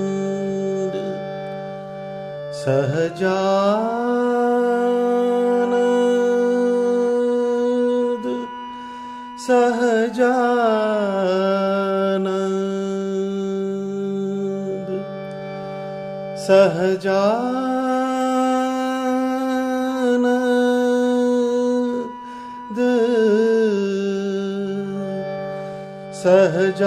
सहजानंद सहजानंद सहजानंद सहजानंद सहजानंद।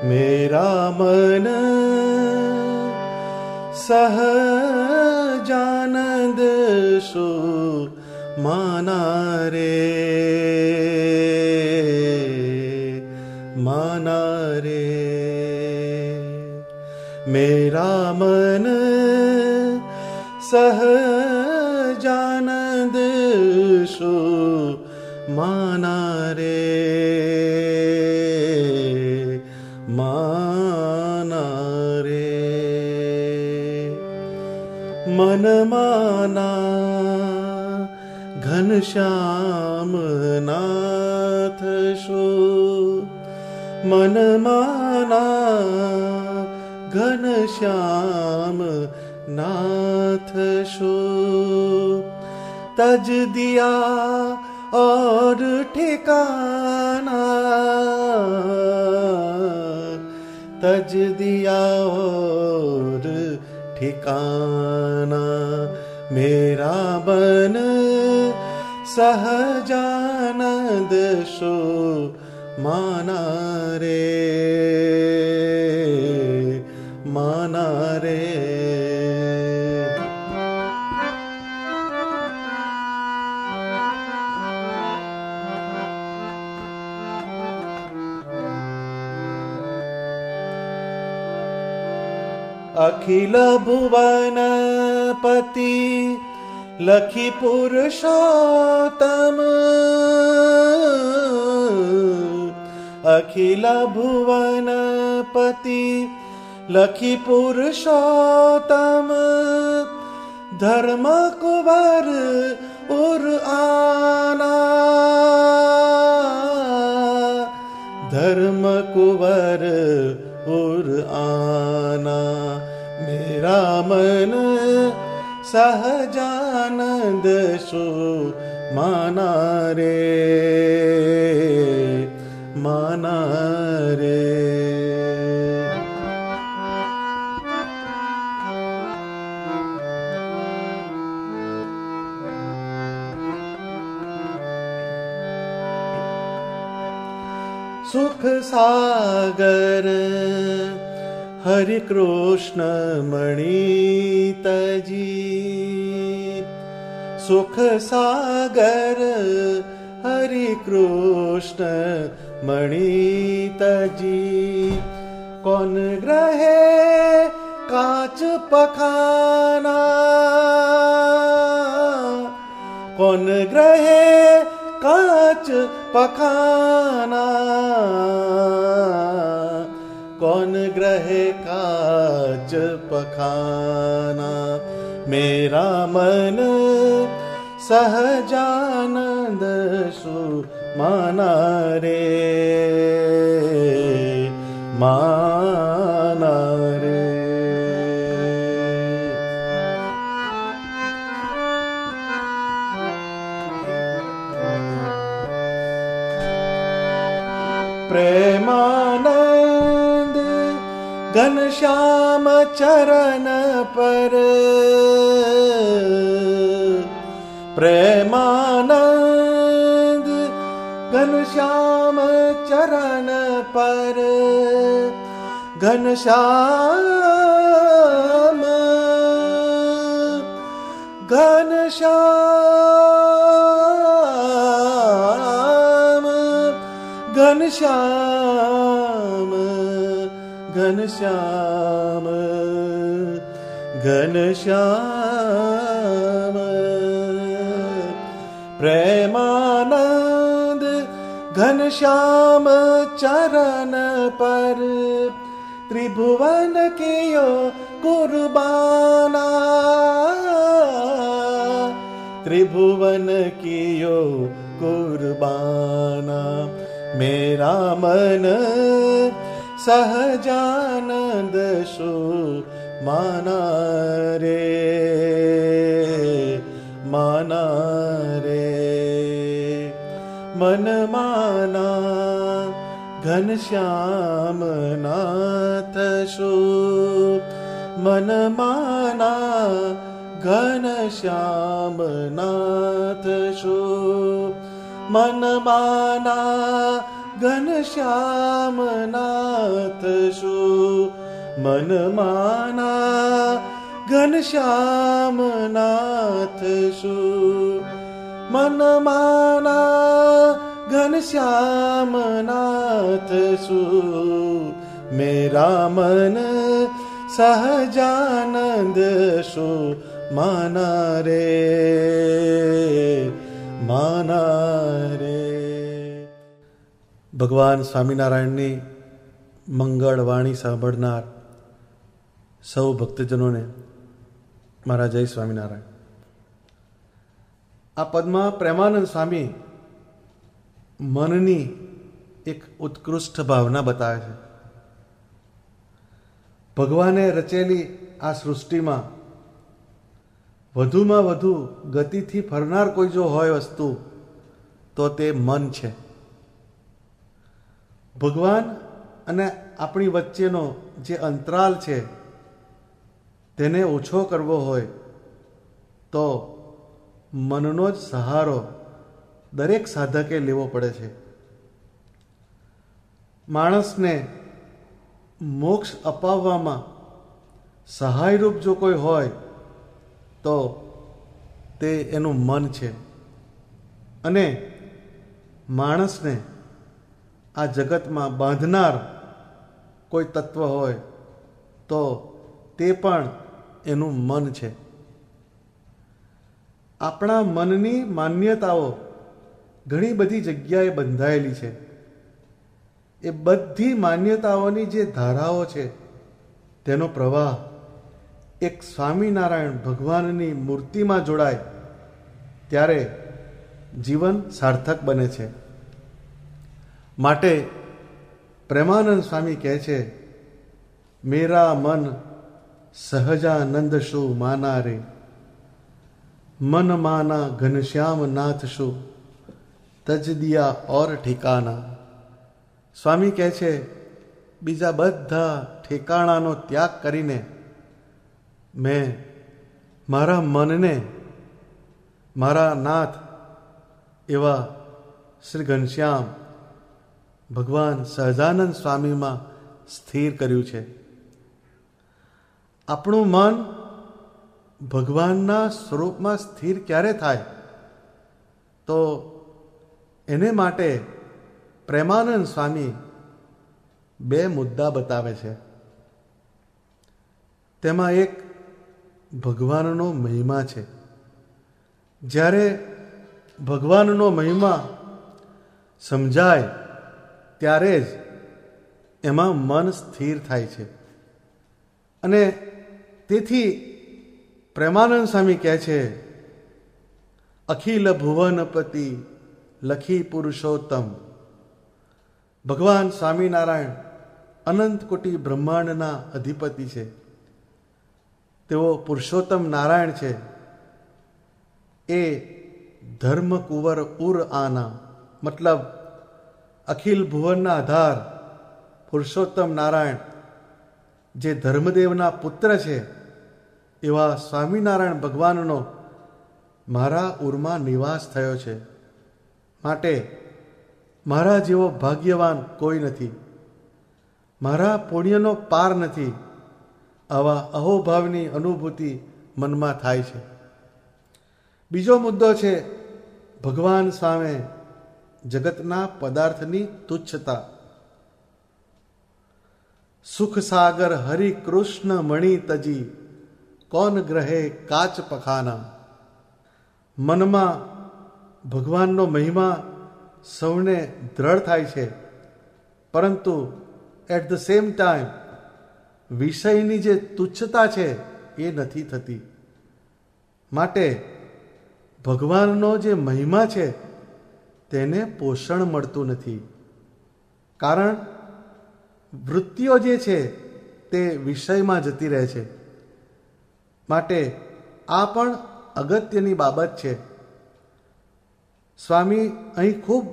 मेरा मन सहजानंद सो माना रे, माना रे। मेरा मन सहजानंद सो माना रे, माना रे। मन माना घनश्याम नाथ सो, मन माना घनश्याम नाथ सो। तज दिया और ठिकाना, तज दिया और ठिकाना। मेरा मन सहजानंद सो माना रे, माना रे। अखिल भुवन पति लखी पुरुषोत्तम, अखिल भुवन पति लखी पुरुषोत्तम। धर्म कुबर उर आना, धर्म कुबर उर आना। मेरा मन सहजानंद सो माना रे, माना रे। सुख सागर हरि कृष्ण मणि तजी, सुख सागर हरि कृष्ण मणि तजी। कौन ग्रहे काच पखाना, कौन ग्रहे काच पखाना, कौन ग्रहे काच पखाना। मेरा मन सहजानंद सो माना रे, माना रे। प्रेमानंद घनश्याम चरण पर, प्रेमानंद घनश्याम चरण पर। घनश्याम घनश्याम घनश्याम ઘનશ્યામ ઘનશ્યામ પ્રેમાનંદ ઘનશ્યામ ચરણ પર ત્રિભુવન કિયો कुर्बाना त्रिभुवन कियो कुर्बाना मेरा मन सहजानंद सु माना रे मन माना घनश्याम नाथ सु मन माना घनश्याम नाथ सु मन माना घनश्याम नाथ सु मन माना घनश्याम नाथ सु मन माना घनश्याम नाथ सु मेरा मन सहजानंद सु माना रे। ભગવાન સ્વામિનારાયણની મંગળ વાણી સાંભળનાર સૌ ભક્તજનોને મારા જય સ્વામિનારાયણ. આ પદમાં પ્રેમાનંદ સ્વામી મનની એક ઉત્કૃષ્ટ ભાવના બતાવે છે. ભગવાને રચેલી આ સૃષ્ટિમાં વધુમાં વધુ ગતિથી ફરનાર કોઈ જો હોય વસ્તુ તો તે મન છે. ભગવાન અને આપણી વચ્ચેનો જે અંતરાલ છે તેને ઓછો કરવો હોય તો મનનો જ સહારો દરેક સાધકે લેવો પડે છે. માણસને મોક્ષ અપાવવામાં સહાયરૂપ જો કોઈ હોય તો તે એનું મન છે. અને માણસને આ જગતમાં બાંધનાર કોઈ તત્વ હોય તો તે પણ એનું મન છે. આપણા મનની માન્યતાઓ ઘણી બધી જગ્યાએ બંધાયેલી છે. એ બધી માન્યતાઓની જે ધારાઓ છે તેનો પ્રવાહ એક સ્વામિનારાયણ ભગવાનની મૂર્તિમાં જોડાય ત્યારે જીવન સાર્થક બને છે. માટે પ્રેમાનંદ સ્વામી કહે છે, મેરા મન સહજાનંદ સુ માના રે, મન માના ઘનશ્યામ નાથ સુ તજ દિયા ઓર ઠિકાના. સ્વામી કહે છે, બીજા બધા ઠેકાણાનો ત્યાગ કરીને મેં મારા મનને મારા નાથ એવા શ્રી ઘનશ્યામ ભગવાન સહજાનંદ સ્વામીમાં સ્થિર કર્યું છે. આપણું મન ભગવાનના સ્વરૂપમાં સ્થિર ક્યારે થાય તો એને માટે પ્રેમાનંદ સ્વામી બે મુદ્દા બતાવે છે. તેમાં એક ભગવાનનો મહિમા છે. જ્યારે ભગવાનનો મહિમા સમજાય ત્યારે જ એમાં મન સ્થિર થાય છે. અને તેથી પ્રેમાનંદ સ્વામી કહે છે, અખિલ ભુવનપતિ લખી પુરુષોત્તમ. ભગવાન સ્વામિનારાયણ અનંત કોટી બ્રહ્માંડના અધિપતિ છે. તેઓ પુરુષોત્તમ નારાયણ છે. એ ધર્મ કુંવર ઉર આના મતલબ અખિલ ભુવનના આધાર પુરુષોત્તમ નારાયણ જે ધર્મદેવના પુત્ર છે એવા સ્વામિનારાયણ ભગવાનનો મારા ઉરમાં નિવાસ થયો છે. માટે મારા જેવો ભાગ્યવાન કોઈ નથી. મારા પુણ્યનો પાર નથી. આવા અહોભાવની અનુભૂતિ મનમાં થાય છે. બીજો મુદ્દો છે ભગવાન સામે જગતના પદાર્થની તુચ્છતા. સુખ સાગર હરિ કૃષ્ણ મણિ તજી, કોન ગ્રહે કાચ પખાના. મનમાં ભગવાનનો મહિમા સૌને દ્રઢ થાય છે, પરંતુ એટ ધ સેમ ટાઈમ વિષયની જે તુચ્છતા છે એ નથી થતી. માટે ભગવાનનો જે મહિમા છે તેને પોષણ મળતું નથી. કારણ વૃત્તિઓ જે છે તે વિષયમાં જતી રહે છે. માટે આ પણ અગત્યની બાબત છે. સ્વામી અહીં ખૂબ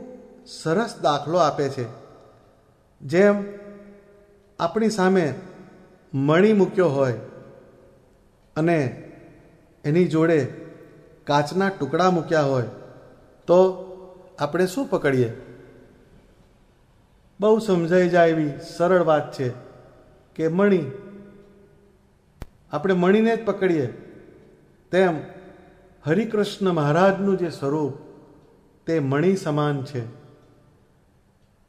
સરસ દાખલો આપે છે. જેમ આપણી સામે મણી મૂક્યો હોય અને એની જોડે કાચના ટુકડા મૂક્યા હોય તો આપણે શું પકડીએ? બહુ સમજાઈ જાય એવી સરળ વાત છે કે મણી. આપણે મણીને જ પકડીએ. તેમ હરિકૃષ્ણ મહારાજનું જે સ્વરૂપ તે મણી સમાન છે.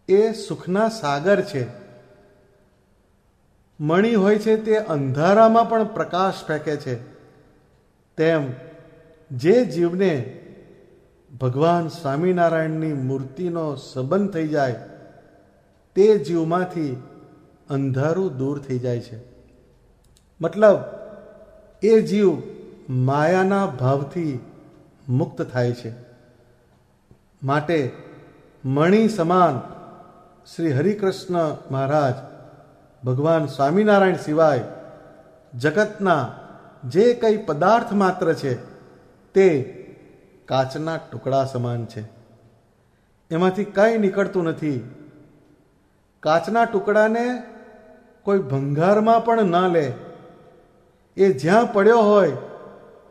એ સુખના સાગર છે. મણી હોય છે તે અંધારામાં પણ પ્રકાશ ફેંકે છે. તેમ જે જીવને ભગવાન સ્વામિનારાયણની મૂર્તિનો સંબંધ થઈ જાય તે જીવમાંથી અંધારું દૂર થઈ જાય છે. મતલબ એ જીવ માયાના ભાવથી મુક્ત થાય છે. માટે મણી સમાન શ્રી હરિકૃષ્ણ મહારાજ ભગવાન સ્વામિનારાયણ સિવાય જગતના જે કંઈ પદાર્થ માત્ર છે તે કાચના ટુકડા સમાન છે. એમાંથી કંઈ નીકળતું નથી. કાચના ટુકડાને કોઈ ભંગારમાં પણ ન લે. એ જ્યાં પડ્યો હોય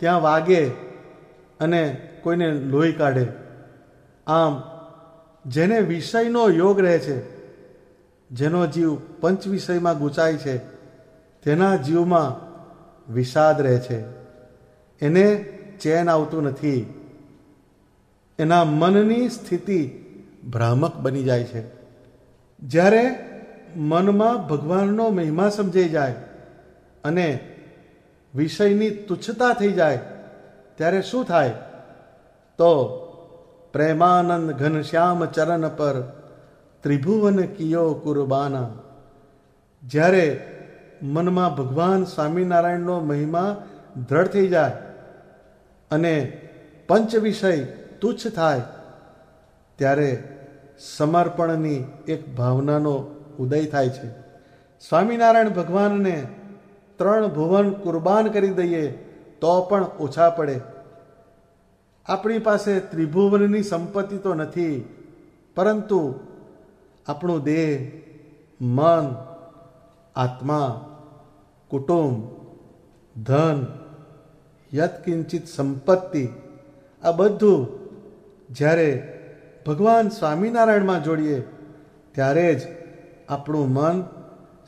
ત્યાં વાગે અને કોઈને લોહી કાઢે. આમ જેને વિષયનો યોગ રહે છે, જેનો જીવ પંચ વિષયમાં ગૂંચાય છે, તેના જીવમાં વિષાદ રહે છે. એને ચેન આવતું નથી. એના મનની સ્થિતિ ભ્રામક બની જાય છે. જ્યારે મનમાં ભગવાનનો મહિમા સમજાઈ જાય અને વિષયની તુચ્છતા થઈ જાય ત્યારે શું થાય? તો પ્રેમાનંદ ઘનશ્યામ ચરણ પર ત્રિભુવન કિયો કુરબાના. જ્યારે મનમાં ભગવાન સ્વામિનારાયણનો મહિમા દ્રઢ થઈ જાય અને પંચ વિષય તુચ્છ થાય ત્યારે સમર્પણની એક ભાવનાનો ઉદય થાય છે. સ્વામિનારાયણ ભગવાનને 3 ભુવન કુરબાન કરી દઈએ તો પણ ઓછા પડે. આપણી પાસે ત્રિભુવનની સંપત્તિ તો નથી, પરંતુ આપણું દેહ, મન, આત્મા, કુટુંબ, ધન, યત્કિંચિત સંપત્તિ, આ બધું જ્યારે ભગવાન સ્વામિનારાયણમાં જોડીએ ત્યારે જ આપણું મન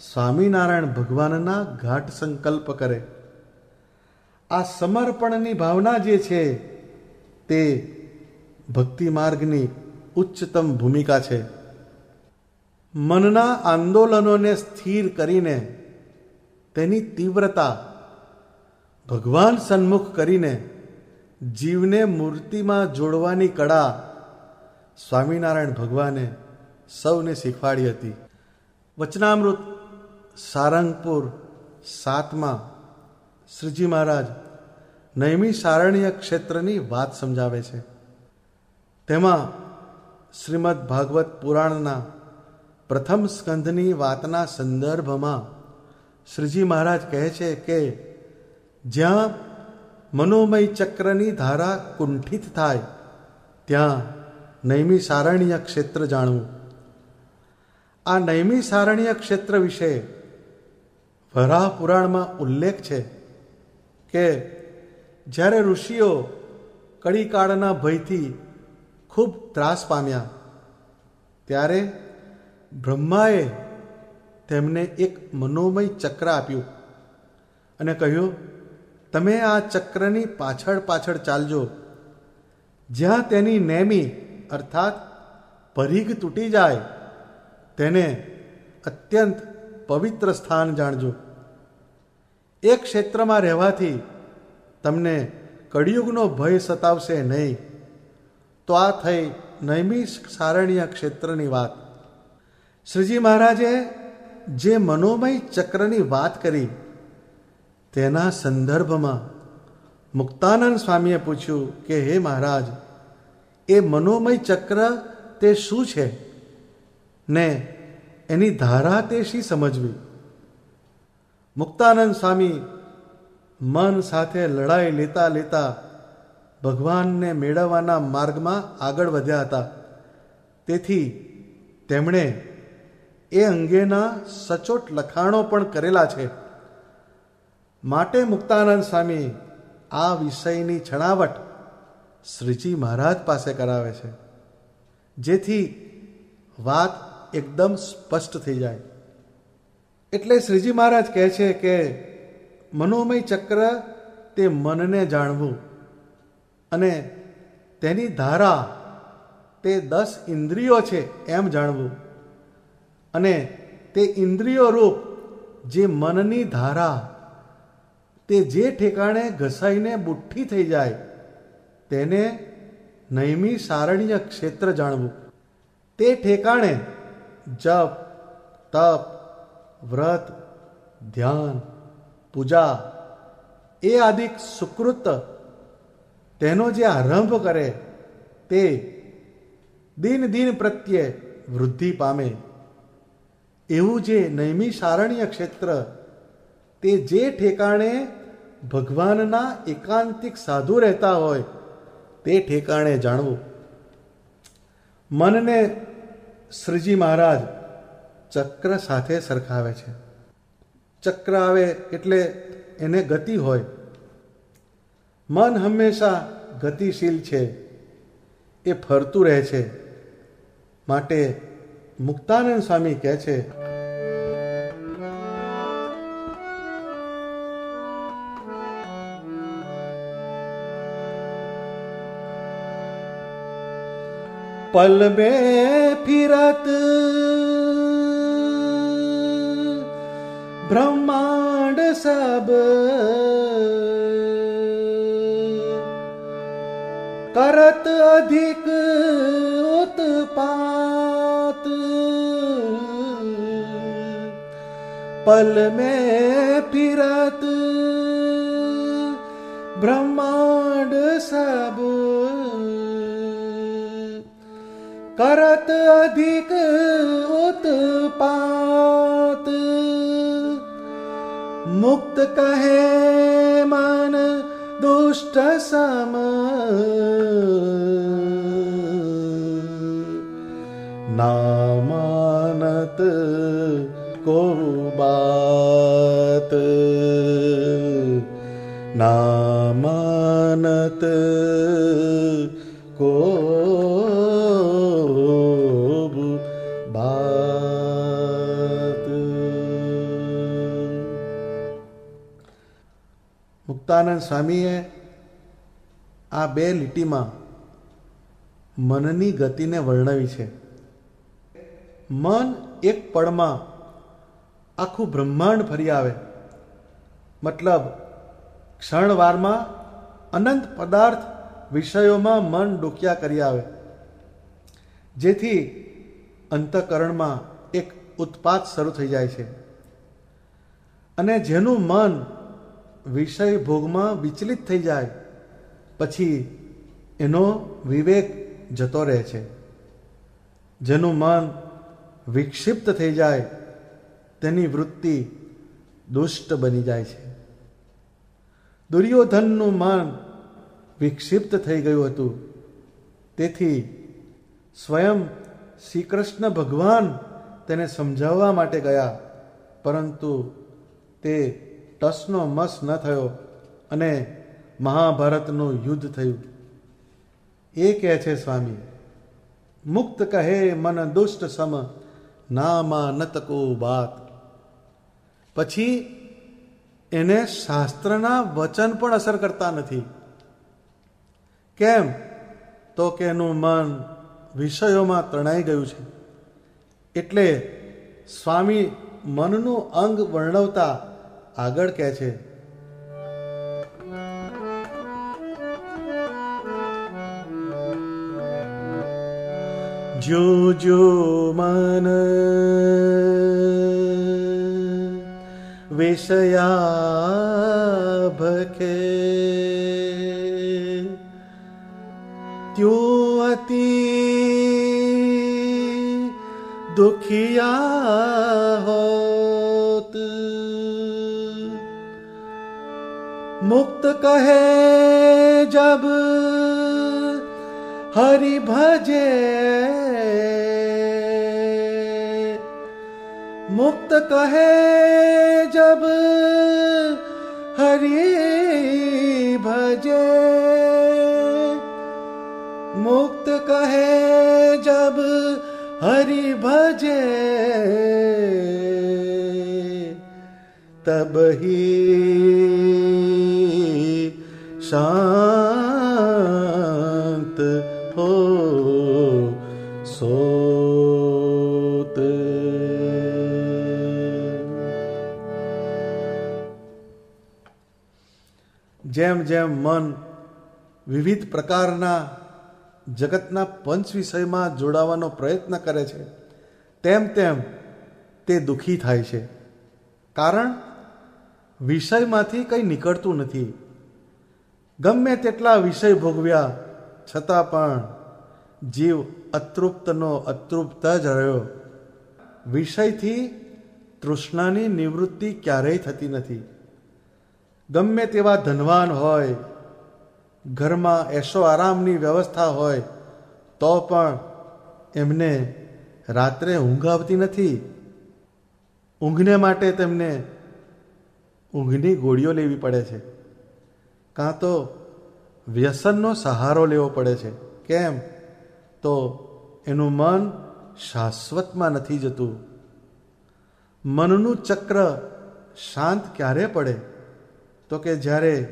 સ્વામિનારાયણ ભગવાનના ગાઢ સંકલ્પ કરે. આ સમર્પણની ભાવના જે છે તે ભક્તિ માર્ગની ઉચ્ચતમ ભૂમિકા છે. મનના આંદોલનોને સ્થિર કરીને તેની તીવ્રતા ભગવાન સન્મુખ કરીને જીવને મૂર્તિમાં જોડવાની કળા સ્વામિનારાયણ ભગવાને સૌને શીખવાડી હતી. વચનામૃત સારંગપુર 7માં શ્રીજી મહારાજ નૈમિષારણ્ય ક્ષેત્રની વાત સમજાવે છે. તેમાં શ્રીમદ ભાગવત પુરાણના પ્રથમ સ્કંધની વાતના સંદર્ભમાં શ્રીજી મહારાજ કહે છે કે જ્યાં મનોમય ચક્રની ધારા કુંઠિત થાય ત્યાં નૈમિષારણ્ય ક્ષેત્ર જાણવું. આ નૈમિષારણ્ય ક્ષેત્ર વિશે વરાહ પુરાણમાં ઉલ્લેખ છે કે જ્યારે ઋષિઓ કળીકાળના ભયથી ખૂબ ત્રાસ પામ્યા ત્યારે બ્રહ્માએ તેમને એક મનોમય ચક્ર આપ્યું અને કહ્યું, તમે આ ચક્રની પાછળ પાછળ ચાલજો. જ્યાં તેની નેમી અર્થાત પરિઘ તૂટી જાય તેને અત્યંત પવિત્ર સ્થાન જાણજો. એક ક્ષેત્રમાં રહેવાથી તમને કળિયુગનો ભય સતાવશે નહીં. તો આ થઈ નૈમિષારણ્ય ક્ષેત્રની વાત. શ્રીજી મહારાજે જે મનોમય ચક્રની વાત કરી તેના સંદર્ભમાં મુક્તાનંદ સ્વામીએ પૂછ્યું કે હે મહારાજ, એ મનોમય ચક્ર તે શું છે ને એની ધારા તે શી સમજવી? મુક્તાનંદ સ્વામી મન સાથે લડાઈ લેતા લેતા ભગવાનને મેળવવાના માર્ગમાં આગળ વધ્યા હતા. તેથી તેમણે એ અંગેના સચોટ લખાણો પણ કરેલા છે. માટે મુક્તાનંદ સ્વામી આ વિષયની છણાવટ શ્રીજી મહારાજ પાસે કરાવે છે, જેથી વાત એકદમ સ્પષ્ટ થઈ જાય. એટલે શ્રીજી મહારાજ કહે છે કે મનોમય ચક્ર તે મનને જાણવું અને તેની ધારા તે 10 ઇન્દ્રિયો છે એમ જાણવું, અને તે ઇન્દ્રિયો રૂપ જે મનની ધારા તે જે ઠેકાણે ઘસાઈને બુઠ્ઠી થઈ જાય તેને નૈમિષારણ્ય ક્ષેત્ર જાણવું. તે ઠેકાણે જપ, તપ, વ્રત, ધ્યાન, પૂજા એ આદિક સુકૃત તેનો જે આરંભ કરે તે દિન દિન પ્રત્યે વૃદ્ધિ પામે. એવું જે નૈમિષારણ્ય ક્ષેત્ર તે જે ઠેકાણે ભગવાનના એકાંતિક સાધુ રહેતા હોય તે ઠેકાણે જાણવું. મનને શ્રીજી મહારાજ ચક્ર સાથે સરખાવે છે. ચક્ર આવે એટલે એને ગતિ હોય. મન હંમેશા ગતિશીલ છે, એ ફરતું રહે છે. માટે મુક્તાનંદ સ્વામી કહે છે, पल में फिरत ब्रह्मांड सब करत अधिक उत्पात, पल में फिरत ब्रह्मांड सब करत अधिक उत्पात, मुक्त कहे मन दुष्ट सम, ना मानत को बात, ना मानत को મુક્તાનંદ સ્વામીએ આ 2 લીટીમાં મનની ગતિને વર્ણવી છે. મન એક પળમાં આખું બ્રહ્માંડ ફરી આવે, મતલબ ક્ષણવારમાં અનંત પદાર્થ વિષયોમાં મન ડોક્યા કરી આવે, જેથી અંતઃકરણમાં એક ઉત્પાત શરૂ થઈ જાય છે. અને જેનું મન વિષય ભોગમાં વિચલિત થઈ જાય પછી એનો વિવેક જતો રહે છે. જેનું મન વિક્ષિપ્ત થઈ જાય તેની વૃત્તિ દુષ્ટ બની જાય છે. દુર્યોધનનું મન વિક્ષિપ્ત થઈ ગયું હતું, તેથી સ્વયં શ્રી કૃષ્ણ ભગવાન તેને સમજાવવા માટે ગયા, પરંતુ તે ટસનો મસ ન થયો અને મહાભારતનું યુદ્ધ થયું. એ કહે છે સ્વામી, મુક્ત કહે મન દુષ્ટ સમ, નામા નતકો બાત. પછી એને શાસ્ત્રના વચન પણ અસર કરતા નથી. કેમ? તો કે એનું મન વિષયોમાં તણાઈ ગયું છે. એટલે સ્વામી મનનું અંગ વર્ણવતા આગળ કહે છે, જો જો મન વિષયા ભખે ત્યો અતિ દુખિયા હોત. મુક્ત કહે જબ હરિ ભજે, મુક્ત કહે જબ હરિ ભજે, મુક્ત કહે જબ હરિ ભજે, તબ હી શાંત હો સોત. જેમ જેમ મન વિવિધ પ્રકારના જગતના પંચ વિષયમાં જોડાવાનો પ્રયત્ન કરે છે, તેમ તેમ તે દુઃખી થાય છે. કારણ વિષયમાંથી કંઈ નીકળતું નથી. ગમે તેટલા વિષય ભોગવ્યા છતાં પણ જીવ અતૃપ્તનો અતૃપ્ત જ રહ્યો. વિષયથી તૃષ્ણાની નિવૃત્તિ ક્યારેય થતી નથી. ગમે તેવા ધનવાન હોય, ઘરમાં એશો આરામની વ્યવસ્થા હોય, તો પણ એમને રાત્રે ઊંઘ આવતી નથી. ઊંઘને માટે તેમને ઊંઘની ગોળીઓ લેવી પડે છે, કાં તો વ્યસનનો સહારો લેવો પડે છે. કેમ? તો એનું મન શાશ્વતમાં નથી જતું. મનનું ચક્ર શાંત ક્યારે પડે? તો કે જ્યારે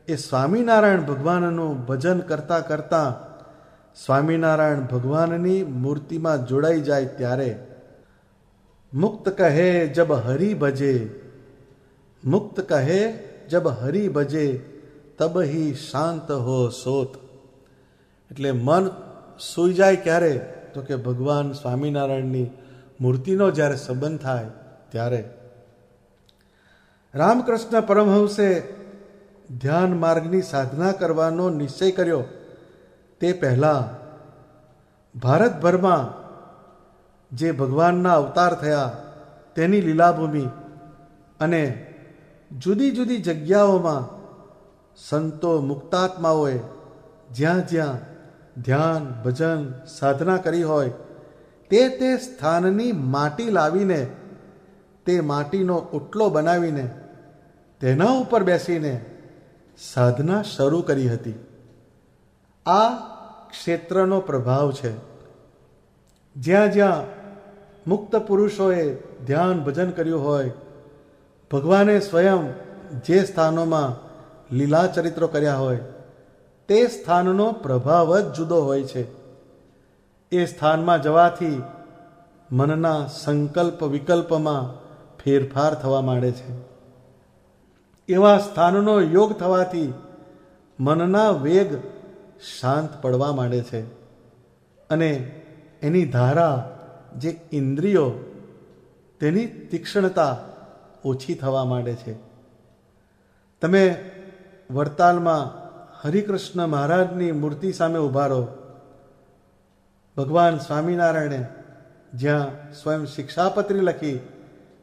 એ સ્વામિનારાયણ ભગવાનનું ભજન કરતાં કરતાં સ્વામિનારાયણ ભગવાનની મૂર્તિમાં જોડાઈ જાય ત્યારે. મુક્ત કહે જબ હરિ ભજે, મુક્ત કહે જબ હરિ ભજે, તબ હી શાંત હો સોત. એટલે મન સૂઈ જાય ક્યારે? તો કે ભગવાન સ્વામિનારાયણની મૂર્તિનો જ્યારે સંબંધ થાય ત્યારે. રામકૃષ્ણ પરમહંસે ધ્યાન માર્ગની સાધના કરવાનો નિશ્ચય કર્યો તે પહેલાં ભારતભરમાં જે ભગવાનના અવતાર થયા તેની લીલાભૂમિ અને જુદી જુદી જગ્યાઓમાં સંતો મુક્તાત્માઓએ જ્યાં જ્યાં ધ્યાન ભજન સાધના કરી હોય તે સ્થાનની માટી લાવીને, તે માટીનો ઓટલો બનાવીને તેના ઉપર બેસીને સાધના શરૂ કરી હતી. આ ક્ષેત્રનો પ્રભાવ છે. જ્યાં જ્યાં મુક્ત પુરુષોએ ધ્યાન ભજન કર્યું હોય, ભગવાને સ્વયં જે સ્થાનોમાં લીલા ચરિત્રો કર્યા હોય તે સ્થાનનો પ્રભાવ જ જુદો હોય છે. એ સ્થાનમાં જવાથી મનના સંકલ્પ વિકલ્પમાં ફેરફાર થવા માંડે છે. એવા સ્થાનનો યોગ થવાથી મનના વેગ શાંત પડવા માંડે છે અને એની ધારા, જે ઇન્દ્રિયો, તેની તીક્ષ્ણતા ઓછી થવા માંડે છે. તમે વડતાલમાં હરિકૃષ્ણ મહારાજની મૂર્તિ સામે ઊભા રહો. ભગવાન સ્વામિનારાયણે જ્યાં સ્વયં શિક્ષાપત્રી લખી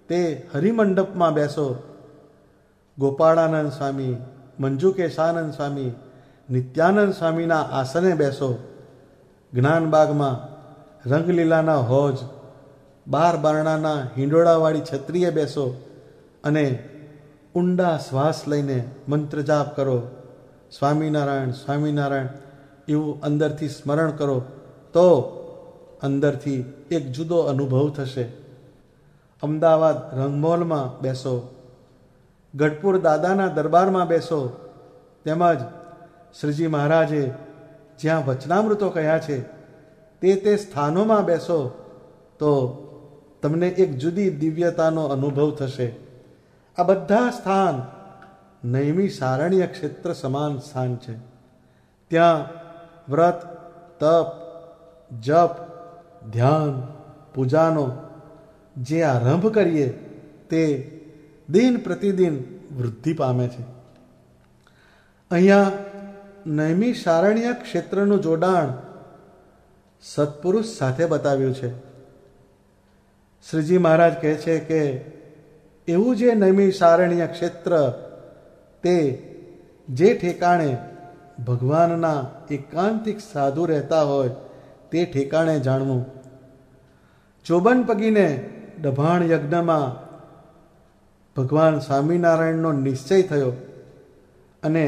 તે હરિમંડપમાં બેસો. ગોપાળાનંદ સ્વામી, મંજુકેશાનંદ સ્વામી, નિત્યાનંદ સ્વામીના આસને બેસો. જ્ઞાનબાગમાં રંગલીલાના હોજ, 12 બારણાના હિંડોળાવાળી છત્રીએ બેસો અને ઊંડા શ્વાસ લઈને મંત્ર જાપ કરો. સ્વામિનારાયણ સ્વામિનારાયણ એવું અંદરથી સ્મરણ કરો તો અંદરથી એક જુદો અનુભવ થશે. અમદાવાદ રંગમોલમાં બેસો, ગઢપુર દાદાના દરબારમાં બેસો, તેમજ શ્રીજી મહારાજે જ્યાં વચનામૃતો કહ્યા છે તે સ્થાનોમાં બેસો તો તમને એક જુદી દિવ્યતાનો અનુભવ થશે. આ બધા સ્થાન નૈમિષારણ્ય ક્ષેત્ર સમાન સ્થાન છે. ત્યાં વ્રત, તપ, જપ, ધ્યાન, પૂજાનો જે આરંભ કરીએ તે દિન પ્રતિદિન વૃદ્ધિ પામે છે. અહીંયા નૈમિષારણ્ય ક્ષેત્રનું જોડાણ સત્પુરુષ સાથે બતાવ્યું છે. શ્રીજી મહારાજ કહે છે કે એવું જે નૈમિષારણ્ય ક્ષેત્ર તે જે ઠેકાણે ભગવાનના એકાંતિક સાધુ રહેતા હોય તે ઠેકાણે જાણવું. ચોબન પગીને ડભાણ યજ્ઞમાં ભગવાન સ્વામિનારાયણનો નિશ્ચય થયો અને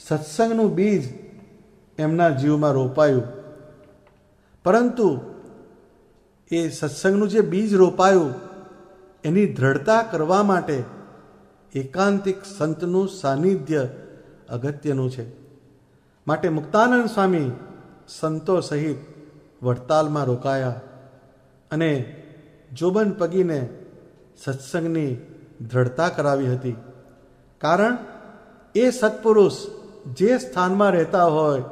સત્સંગનું બીજ એમના જીવમાં રોપાયું. પરંતુ એ સત્સંગનું જે બીજ રોપાયું એની દ્રઢતા કરવા માટે એકાંતિક સંતનું સાનિધ્ય અગત્યનું છે. માટે મુક્તાનંદ સ્વામી સંતો સહિત વડતાલમાં રોકાયા અને જોબન પગીને સત્સંગની દ્રઢતા કરાવી હતી. કારણ એ સત્પુરુષ જે સ્થાનમાં રહેતા હોય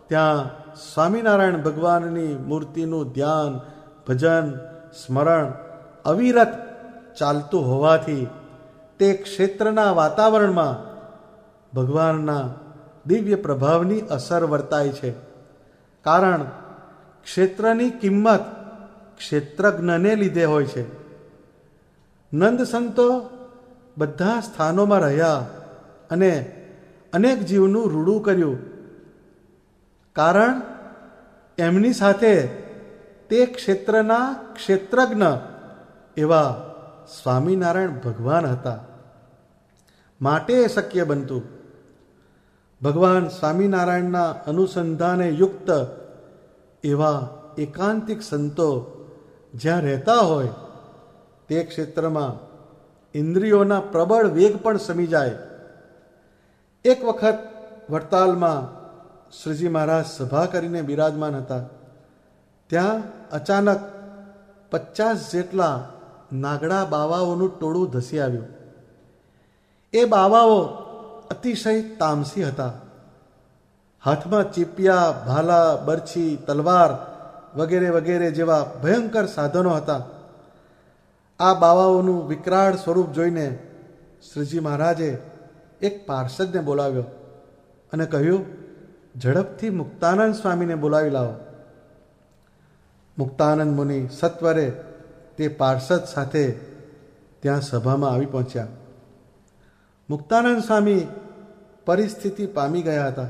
ત્યાં સ્વામિનારાયણ ભગવાનની મૂર્તિનું ધ્યાન, ભજન, સ્મરણ અવિરત ચાલતું હોવાથી તે ક્ષેત્રના વાતાવરણમાં ભગવાનના દિવ્ય પ્રભાવની અસર વર્તાય છે. કારણ ક્ષેત્રની કિંમત ક્ષેત્રજ્ઞને લીધે હોય છે. નંદ સંતો બધા સ્થાનોમાં રહ્યા અને અનેક જીવનું રૂડું કર્યું. કારણ એમની સાથે તે ક્ષેત્રના ક્ષેત્રજ્ઞ એવા સ્વામિનારાયણ ભગવાન હતા. માટે એ શક્ય બનતું. ભગવાન સ્વામિનારાયણના અનુસંધાને યુક્ત એવા એકાંતિક સંતો જ્યાં રહેતા હોય તે ક્ષેત્રમાં ઇન્દ્રિયોના પ્રબળ વેગ પણ સમી જાય. એક વખત વડતાલમાં શ્રીજી મહારાજ સભા કરીને બિરાજમાન હતા. ત્યાં અચાનક 50 જેટલા નાગડા બાવાઓનું ટોળું ધસી આવ્યું. એ બાવાઓ અતિશય તામસી હતા. હાથમાં ચીપિયા, ભાલા, બરછી, તલવાર વગેરે વગેરે જેવા ભયંકર સાધનો હતા. આ બાવાઓનું વિકરાળ સ્વરૂપ જોઈને શ્રીજી મહારાજે એક પાર્ષદને બોલાવ્યો અને કહ્યું, ઝડપથી મુક્તાનંદ સ્વામીને બોલાવી લાવો. મુક્તાનંદ મુનિ સત્વરે તે પાર્ષદ સાથે ત્યાં સભામાં આવી પહોંચ્યા. મુક્તાનંદ સ્વામી પરિસ્થિતિ પામી ગયા હતા.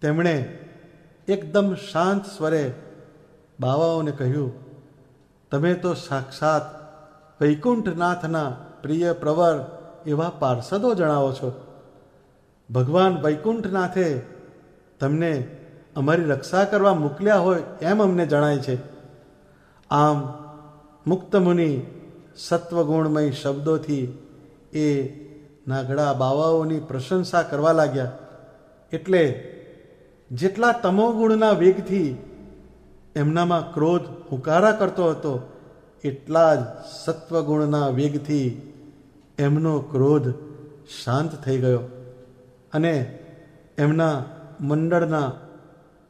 તેમણે એકદમ શાંત સ્વરે બાવાઓને કહ્યું, તમે તો સાક્ષાત વૈકુંઠનાથના પ્રિય પ્રવર એવા પાર્ષદો જણાવો છો. ભગવાન વૈકુંઠનાથે તમને અમારી રક્ષા કરવા મોકલ્યા હોય એમ અમને જણાય છે. આમ મુક્તમુનિ સત્વગુણમય શબ્દોથી એ નાગડા બાવાઓની પ્રશંસા કરવા લાગ્યા. એટલે જેટલા તમોગુણના વેગથી એમનામાં ક્રોધ હુંકારા કરતો હતો એટલા જ સત્વગુણના વેગથી એમનો ક્રોધ શાંત થઈ ગયો અને એમના મંડળના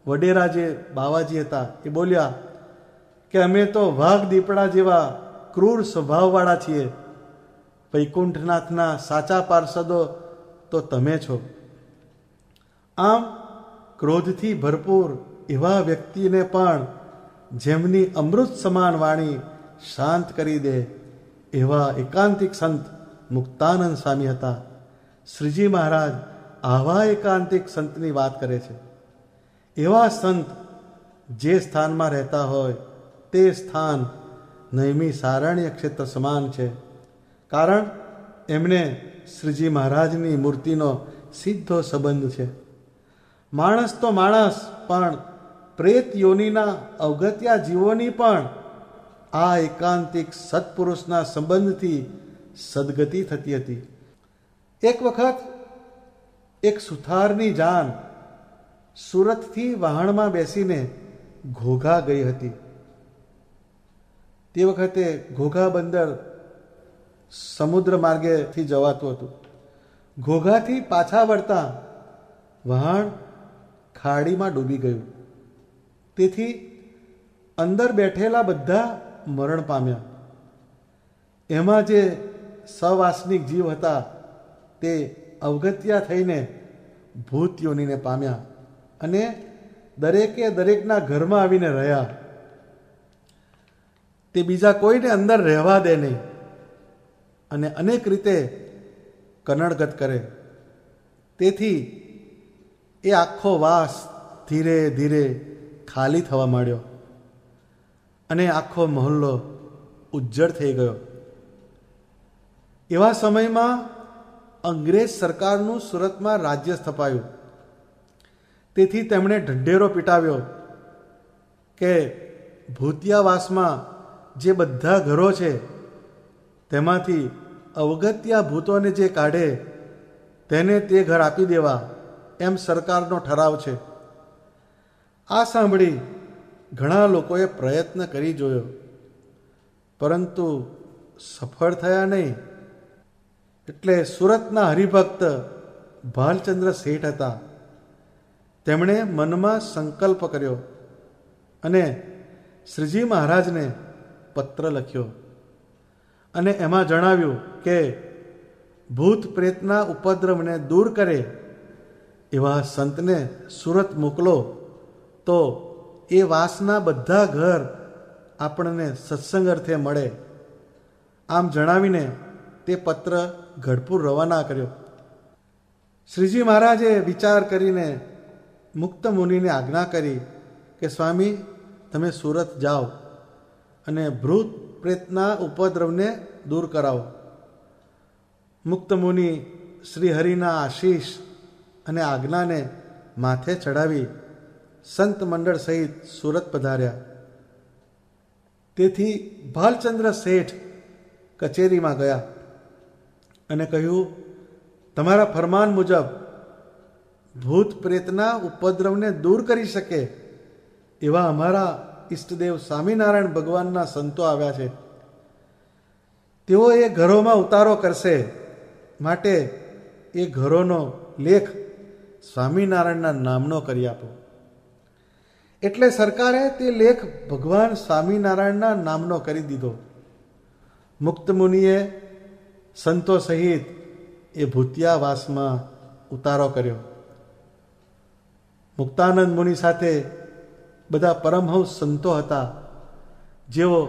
વડેરા જે બાવાજી હતા એ બોલ્યા કે અમે તો વાઘ દીપડા જેવા ક્રૂર સ્વભાવવાળા છીએ. વૈકુંઠનાથના સાચા પાર્ષદો તો તમે છો. આમ ક્રોધથી ભરપૂર એવા વ્યક્તિને પણ જેમની અમૃત સમાન વાણી શાંત કરી દે એવા એકાંતિક સંત મુક્તાનંદ સ્વામી હતા. શ્રીજી મહારાજ આવા એકાંતિક સંતની વાત કરે છે. એવા સંત જે સ્થાનમાં રહેતા હોય તે સ્થાન નૈમિષારણ્ય ક્ષેત્ર સમાન છે. કારણ એમને શ્રીજી મહારાજની મૂર્તિનો સીધો સંબંધ છે. માણસ તો માણસ પણ પ્રેત યોનિના અવગત્યા જીવોની પણ આ એકાંતિક સત્પુરુષના સંબંધથી સદગતિ થતી હતી. એક વખત એક સુથારની જાન સુરતથી વહાણમાં બેસીને ઘોઘા ગઈ હતી. તે વખતે ઘોઘા બંદર સમુદ્ર માર્ગેથી જવાતું હતું. ઘોઘાથી પાછા વળતા વહાણ ખાડીમાં ડૂબી ગયું. તેથી અંદર બેઠેલા બધા મરણ પામ્યા. એમાં જે સવાસનિક જીવ હતા તે અવગત્યા થઈને ભૂત યોનીને પામ્યા અને દરેકે દરેકના ઘરમાં આવીને રહ્યા. તે બીજા કોઈને અંદર રહેવા દે નહીં અને અનેક રીતે કનડગત કરે. તેથી એ આખો વાસ ધીરે ધીરે ખાલી થવા માંડ્યો અને આખો મહોલ્લો ઉજ્જડ થઈ ગયો. એવા સમયમાં અંગ્રેજ સરકારનું સુરતમાં રાજ્ય સ્થપાયું. તેથી તેમણે ઢંઢેરો પીટાવ્યો કે ભૂતિયાવાસમાં જે બધા ઘરો છે તેમાંથી અવગત્યા ભૂતોને જે કાઢે તેને તે ઘર આપી દેવા એમ સરકારનો ઠરાવ છે. આ સાંભળી ઘણા લોકોએ પ્રયત્ન કરી જોયો, પરંતુ સફળ થયા નહીં. એટલે સુરતના હરિભક્ત ભાલચંદ્ર શેઠ હતા. તેમણે મનમાં સંકલ્પ કર્યો અને શ્રીજી મહારાજને પત્ર લખ્યો અને એમાં જણાવ્યું કે ભૂત પ્રેતના ઉપદ્રવને દૂર કરે એવા સંતને સુરત મોકલો તો એ વાસના બધા ઘર આપણને સત્સંગ અર્થે મળે. આમ જણાવીને તે પત્ર ગઢપુર રવાના કર્યો. શ્રીજી મહારાજે વિચાર કરીને મુક્ત મુનિને આજ્ઞા કરી કે સ્વામી, તમે સુરત જાઓ અને ભૂત પ્રેતના ઉપદ્રવને દૂર કરાવો. મુક્ત મુનિ શ્રી હરિના આશીષ અને આજ્ઞાને માથે ચડાવી સંત મંડળ સહિત સુરત પધાર્યા. તેથી ભાલચંદ્ર શેઠ કચેરીમાં ગયા અને કહ્યું, તમારા ફરમાન મુજબ ભૂત પ્રેતના ઉપદ્રવને દૂર કરી શકે એવા અમારા ઈષ્ટદેવ સ્વામિનારાયણ ભગવાનના સંતો આવ્યા છે. તેઓ એ ઘરોમાં ઉતારો કરશે, માટે એ ઘરોનો લેખ સ્વામિનારાયણના નામનો કરી આપો. એટલે સરકારે તે લેખ ભગવાન સ્વામિનારાયણના નામનો કરી દીધો. મુક્ત મુનિએ સંતો સહિત એ ભૂતિયાવાસમાં ઉતારો કર્યો. મુક્તાનંદ મુનિ સાથે બધા પરમહંસ સંતો હતા, જેઓ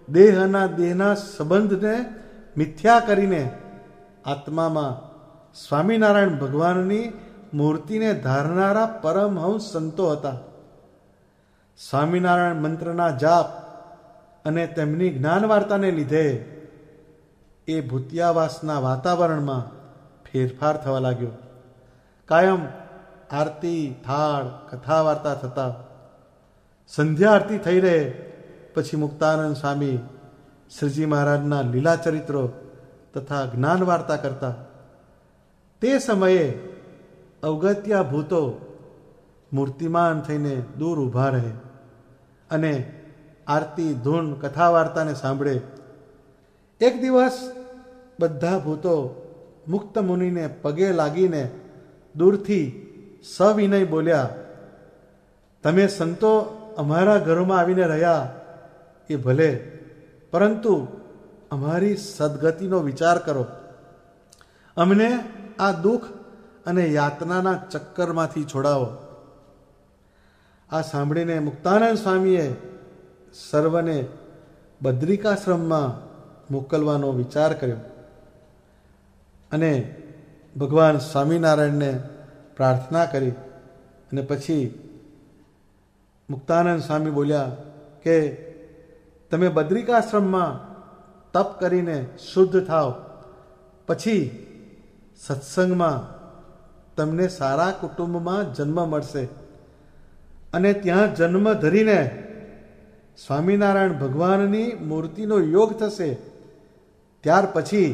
દેહના સંબંધને મિથ્યા કરીને આત્મામાં સ્વામિનારાયણ ભગવાનની મૂર્તિને ધારનારા પરમહંસ સંતો હતા. સ્વામિનારાયણ મંત્રના જાપ અને તેમની જ્ઞાન વાર્તાને લીધે એ ભૂતિયાવાસના વાતાવરણમાં ફેરફાર થવા લાગ્યો. કાયમ આરતી, થાળ, કથા વાર્તા થતા. સંધ્યા આરતી થઈ રહે પછી મુક્તાનંદ સ્વામી શ્રીજી મહારાજના લીલા ચરિત્રો તથા જ્ઞાન વાર્તા કરતા. તે સમયે અવગત્યા ભૂતો મૂર્તિમાન થઈને દૂર ઊભા રહે અને આરતી, ધૂન, કથા વાર્તાને સાંભળે. એક દિવસ બધા ભૂતો મુક્ત મુનિને પગે લાગીને દૂરથી સવિનય બોલ્યા, તમે સંતો અમારા ઘરોમાં આવીને રહ્યા એ ભલે, પરંતુ અમારી સદગતિનો વિચાર કરો. અમને આ દુઃખ અને યાતનાના ચક્કરમાંથી છોડાવો. આ સાંભળીને મુક્તાનંદ સ્વામીએ સર્વને બદ્રિકાશ્રમમાં મોકલવાનો વિચાર કર્યો અને ભગવાન સ્વામિનારાયણને પ્રાર્થના કરી. અને પછી મુક્તાનંદ સ્વામી બોલ્યા કે તમે બદ્રિકાશ્રમમાં તપ કરીને શુદ્ધ થાવ, પછી સત્સંગમાં તમને સારા કુટુંબમાં જન્મ મળશે અને ત્યાં જન્મ ધરીને સ્વામિનારાયણ ભગવાનની મૂર્તિનો યોગ થશે. ત્યાર પછી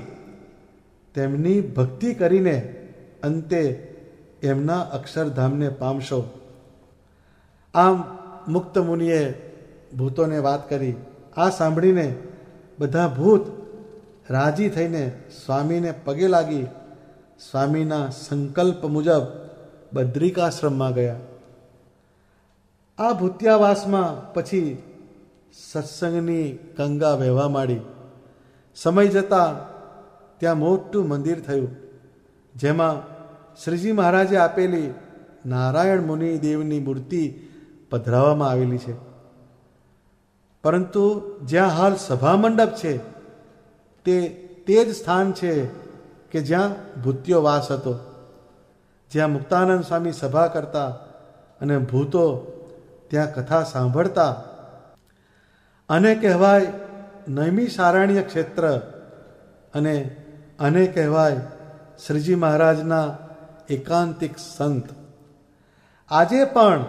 તેમની ભક્તિ કરીને અંતે એમના અક્ષરધામને પામશો. આમ મુક્ત મુનિએ ભૂતોને વાત કરી. આ સાંભળીને બધા ભૂત રાજી થઈને સ્વામીને પગે લાગી સ્વામીના સંકલ્પ મુજબ બદ્રિકાશ્રમમાં ગયા. આ ભૂત્યાવાસમાં પછી સત્સંગની ગંગા વહેવા માંડી. સમય જતાં ત્યાં મોટું મંદિર થયું, જેમાં શ્રીજી મહારાજે આપેલી નારાયણ મુનિ દેવની મૂર્તિ પધરાવવામાં આવેલી છે. પરંતુ જ્યાં હાલ સભા મંડપ છે તે જ સ્થાન છે કે જ્યાં ભૂત્યો વાસ હતો, જ્યાં મુક્તાનંદ સ્વામી સભા કરતા અને ભૂતો ત્યાં કથા સાંભળતા. આને કહેવાય નૈમિષારણ્ય ક્ષેત્ર અને આને કહેવાય શ્રીજી મહારાજના એકાંતિક સંત. આજે પણ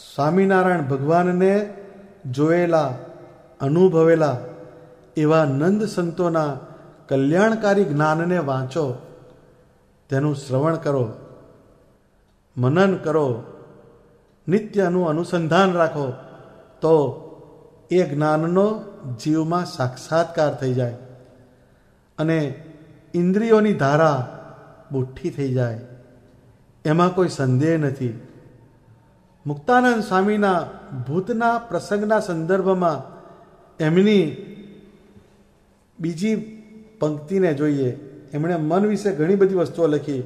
સ્વામિનારાયણ ભગવાનને જોયેલા, અનુભવેલા એવા નંદ સંતોના કલ્યાણકારી જ્ઞાનને વાંચો, તેનું શ્રવણ કરો, મનન કરો, નિત્યનું અનુસંધાન રાખો, તો એ જ્ઞાનનો જીવમાં સાક્ષાત્કાર થઈ જાય અને ઇન્દ્રિયોની ધારા બુઠ્ઠી થઈ જાય. એમાં કોઈ સંદેહ નથી. મુક્તાનંદ સ્વામીના ભૂતના પ્રસંગના સંદર્ભમાં એમની બીજી પંક્તિને જોઈએ. એમણે મન વિશે ઘણી બધી વસ્તુઓ લખી.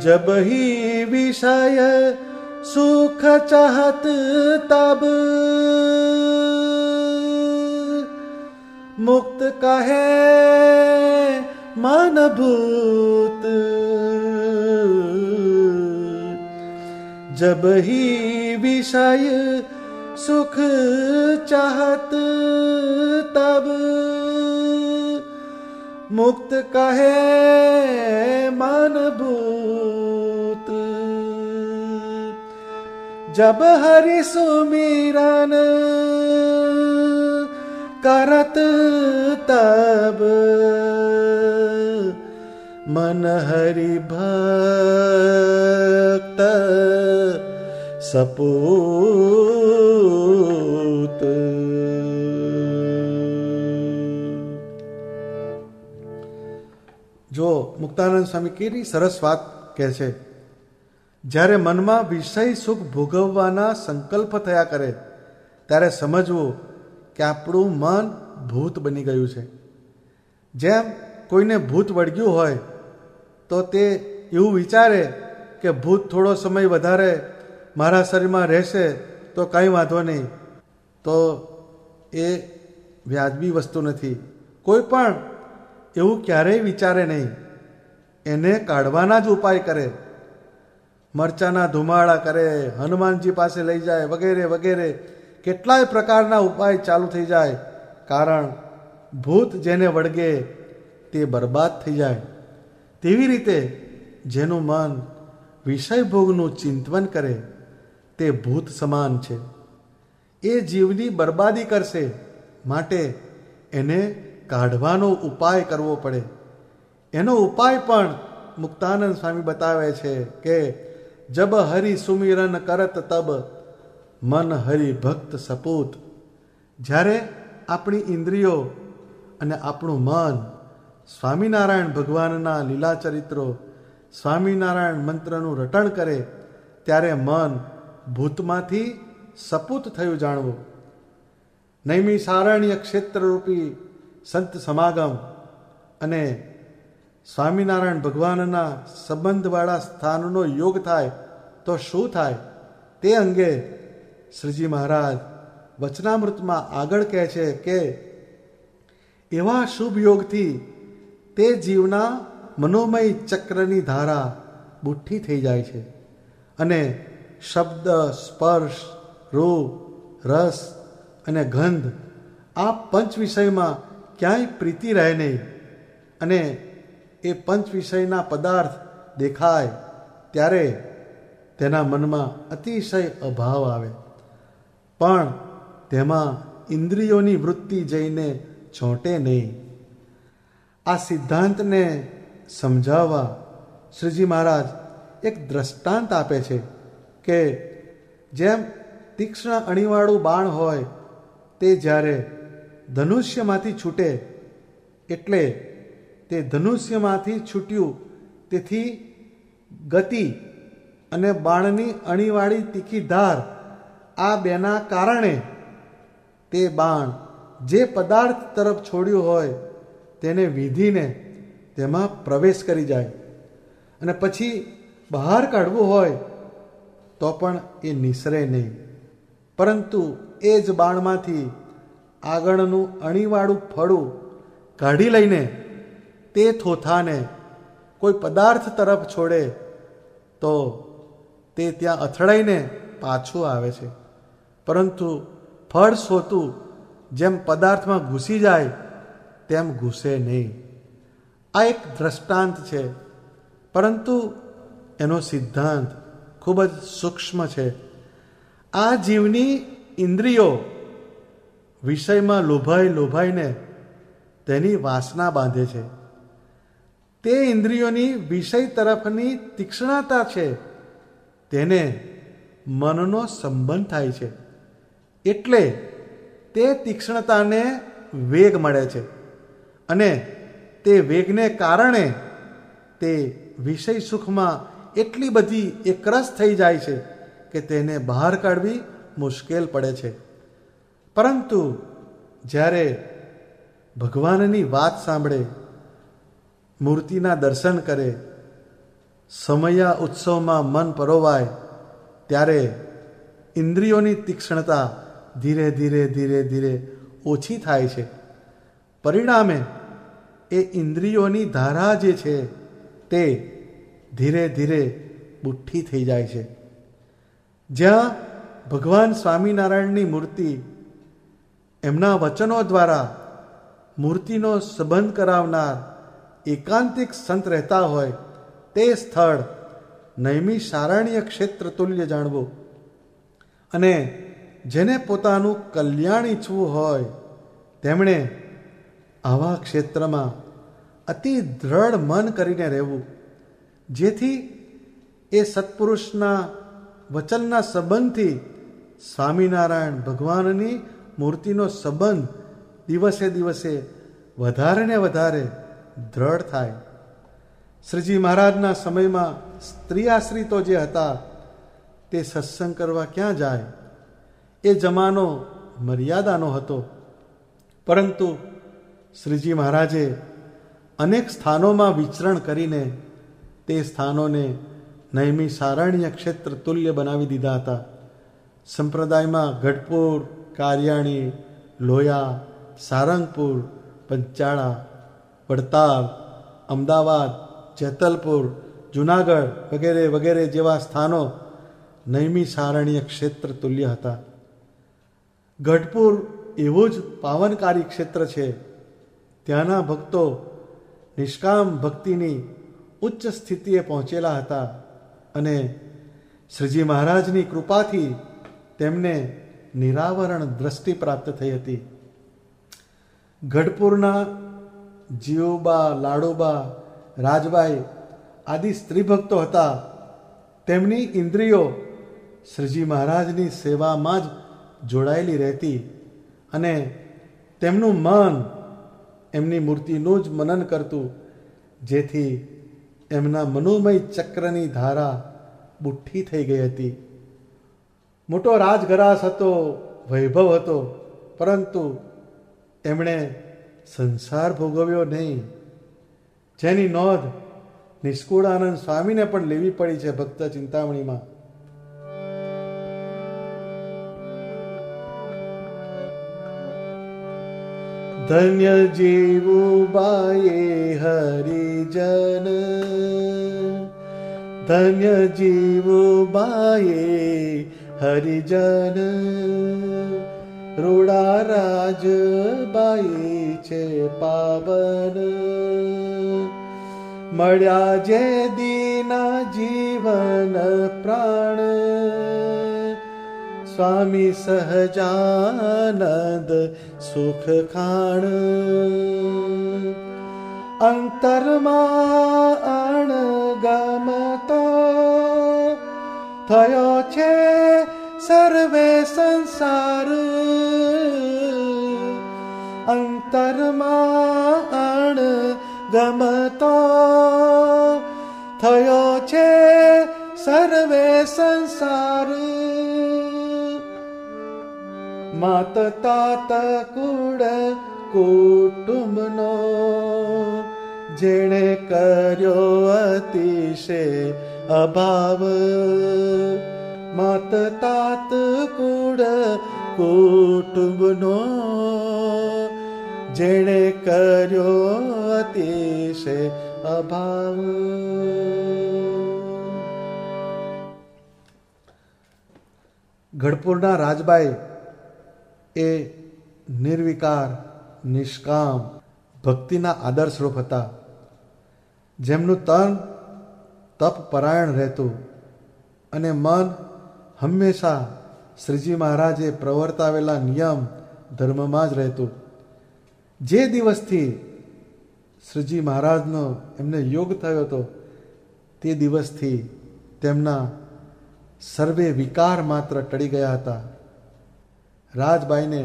जब ही विषय सुख चाहत तब मुक्त कहे मन भूत. जब ही विषय सुख चाहत तब मुक्त कहे मन भूत. जब हरि सुमिरन करत तब मन हरि भक्त सपूत. જો મુક્તાનંદ સ્વામી કેટલી સરસ વાત કહે છે. જ્યારે મનમાં વિષય સુખ ભોગવવાના સંકલ્પ થયા કરે ત્યારે સમજવું કે આપણું મન ભૂત બની ગયું છે. જેમ કોઈને ભૂત વળગ્યું હોય તો તે એવું વિચારે કે ભૂત થોડો સમય વધારે મારા શરીરમાં રહેશે તો કંઈ વાંધો નહીં, તો એ વ્યાજબી વસ્તુ નથી. કોઈ પણ એવું ક્યારેય વિચારે નહીં, એને કાઢવાના જ ઉપાય કરે. મરચાના ધુમાડા કરે, હનુમાનજી પાસે લઈ જાય, વગેરે વગેરે કેટલાય પ્રકારના ઉપાય ચાલુ થઈ જાય. કારણ ભૂત જેને વળગે તે બરબાદ થઈ જાય. તેવી રીતે જેનું મન વિષય ભોગનું ચિંતન કરે તે ભૂત સમાન છે. એ જીવની બરબાદી કરશે, માટે એને કાઢવાનો ઉપાય કરવો પડે. એનો ઉપાય પણ મુક્તાનંદ સ્વામી બતાવે છે કે જબ હરિ સુમિરન કરત તબ મન હરિ ભક્ત સપૂત. જ્યારે આપણી ઇન્દ્રિયો અને આપણું મન સ્વામિનારાયણ ભગવાનના લીલા ચરિત્રો, સ્વામિનારાયણ મંત્રનું રટણ કરે ત્યારે મન ભૂતમાંથી સપૂત થયું જાણવું. નૈમિષારણ્ય ક્ષેત્રરૂપી સંત સમાગમ અને સ્વામિનારાયણ ભગવાનના સંબંધવાળા સ્થાનનો યોગ થાય તો શું થાય તે અંગે શ્રીજી મહારાજ વચનામૃતમાં આગળ કહે છે કે એવા શુભ યોગથી તે જીવના મનોમય ચક્રની ધારા બુઠ્ઠી થઈ જાય છે અને શબ્દ, સ્પર્શ, રૂપ, રસ અને ગંધ આ પંચ વિષયમાં ક્યાંય પ્રીતિ રહે નહીં અને એ પંચ વિષયના પદાર્થ દેખાય ત્યારે તેના મનમાં અતિશય અભાવ આવે. પણ તેમાં ઇન્દ્રિયોની વૃત્તિ જઈને ચોંટે નહીં. આ સિદ્ધાંતને સમજાવવા શ્રીજી મહારાજ એક દ્રષ્ટાંત આપે છે કે જેમ તીક્ષ્ણ અણીવાળું બાણ હોય તે જ્યારે ધનુષ્યમાંથી છૂટે એટલે તે ધનુષ્યમાંથી છૂટ્યું, તેથી ગતિ અને બાણની અણીવાળી તીખી ધાર આ બેના કારણે તે બાણ જે પદાર્થ તરફ છોડ્યું હોય તેને વિધીને તેમાં પ્રવેશ કરી જાય અને પછી બહાર કાઢવું હોય તો પણ એ નિસરે નહીં, પરંતુ એ જ બાણમાંથી આગળનું અણીવાળું ફળું કાઢી લઈને તે થોથાને કોઈ પદાર્થ તરફ છોડે તો તે ત્યાં અથડાઈને પાછું આવે છે, પરંતુ ફળ સોતું જેમ પદાર્થમાં ઘૂસી જાય તેમ ઘૂસે નહીં. આ એક દ્રષ્ટાંત છે, પરંતુ એનો સિદ્ધાંત ખૂબ જ સૂક્ષ્મ છે. આ જીવની ઇન્દ્રિયો વિષયમાં લોભાઈને તેની વાસના બાંધે છે. તે ઇન્દ્રિયોની વિષય તરફની તીક્ષ્ણતા છે તેને મનનો સંબંધ થાય છે, એટલે તે તીક્ષ્ણતાને વેગ મળે છે અને તે વેગને કારણે તે વિષય સુખમાં એટલી બધી એકરસ થઈ જાય છે કે તેને બહાર કાઢવી મુશ્કેલ પડે છે. પરંતુ જ્યારે ભગવાનની વાત સાંભળે, મૂર્તિના દર્શન કરે, સમયા ઉત્સવમાં મન પરોવાય, ત્યારે ઇન્દ્રિયોની તીક્ષ્ણતા ધીરે ધીરે ઓછી થાય છે. પરિણામે એ ઇન્દ્રિયોની ધારા જે છે તે ધીરે ધીરે બુઠ્ઠી થઈ જાય છે. જ્યાં ભગવાન સ્વામિનારાયણની મૂર્તિ એમના વચનો દ્વારા મૂર્તિનો સંબંધ કરાવનાર એકાંતિક સંત રહેતા હોય તે સ્થળ નૈમિષારણ્ય ક્ષેત્ર તુલ્ય જાણવું, અને જેને પોતાનું કલ્યાણ ઈચ્છવું હોય તેમણે આવા ક્ષેત્રમાં અતિ દ્રઢ મન કરીને રહેવું, જેથી એ સત્પુરુષના વચનના સંબંધથી સ્વામિનારાયણ ભગવાનની મૂર્તિનો સંબંધ દિવસે દિવસે વધારે ને વધારે દ્રઢ થાય. શ્રીજી મહારાજના સમયમાં સ્ત્રી આશ્રિતો જે હતા તે સત્સંગ કરવા ક્યાં જાય? એ જમાનો મર્યાદાનો હતો, પરંતુ શ્રીજી મહારાજે અનેક સ્થાનોમાં વિચરણ કરીને તે સ્થાનોને નૈમિષારણ્ય ક્ષેત્ર તુલ્ય બનાવી દીધા હતા. સંપ્રદાયમાં ગઢપુર, કારિયાણી, લોયા, સારંગપુર, પંચાળા, વડતાલ, અમદાવાદ, જેતલપુર, જૂનાગઢ વગેરે વગેરે જેવા સ્થાનો નૈમિષારણ્ય ક્ષેત્ર તુલ્ય હતા. ગઢપુર એવું જ પાવનકારી ક્ષેત્ર છે. ત્યાંના ભક્તો નિષ્કામ ભક્તિની ઉચ્ચ સ્થિતિએ પહોંચેલા હતા અને શ્રીજી મહારાજની કૃપાથી તેમને નિરાવરણ દ્રષ્ટિ પ્રાપ્ત થઈ હતી. ગઢપુરના જીવબા, લાડુબા, રાજબાઈ આદિ સ્ત્રી ભક્તો હતા. તેમની ઇન્દ્રિયો શ્રીજી મહારાજની સેવામાં જ જોડાયેલી રહેતી અને તેમનું મન એમની મૂર્તિનું જ મનન કરતું, જેથી એમના મનોમય ચક્રની ધારા બુઠ્ઠી થઈ ગઈ હતી. મોટો રાજગરાસ હતો, વૈભવ હતો, પરંતુ એમણે સંસાર ભોગવ્યો નહીં, જેની નોંધ નિષ્કુળાનંદ સ્વામીને પણ લેવી પડી છે ભક્ત ચિંતામણીમાં. ધન્ય જીવુબાએ હરિજન, ધન્ય જીવુબાએ હરિજન, રૂડા રાજબાઈ છે પાવન, મળ્યા જે દીના જીવન પ્રાણ, સ્વામી સહજાનંદ સુખ ખાણ. અંતરમાં અણગમતો થયો છે સર્વે સંસાર. અંતરમાં અણગમતો થયો છે સર્વે સંસાર. માત તાત કુળ કુટુંબનો જેણે કર્યો અતિશય અભાવ. માત તાત કુળ કુટુંબનો જેણે કર્યો અતિશય અભાવ. ગઢપુરના રાજબાઈ એ નિર્વિકાર નિષ્કામ ભક્તિના આદર્શરૂપ હતા, જેમનું તન તપ પરાયણ રહેતું અને મન હંમેશા શ્રીજી મહારાજે પ્રવર્તાવેલા નિયમ ધર્મમાં જ રહેતું. જે દિવસથી શ્રીજી મહારાજનો એમને યોગ થયો હતો તે દિવસથી તેમના સર્વે વિકાર માત્ર ટળી ગયા હતા. રાજબાઈને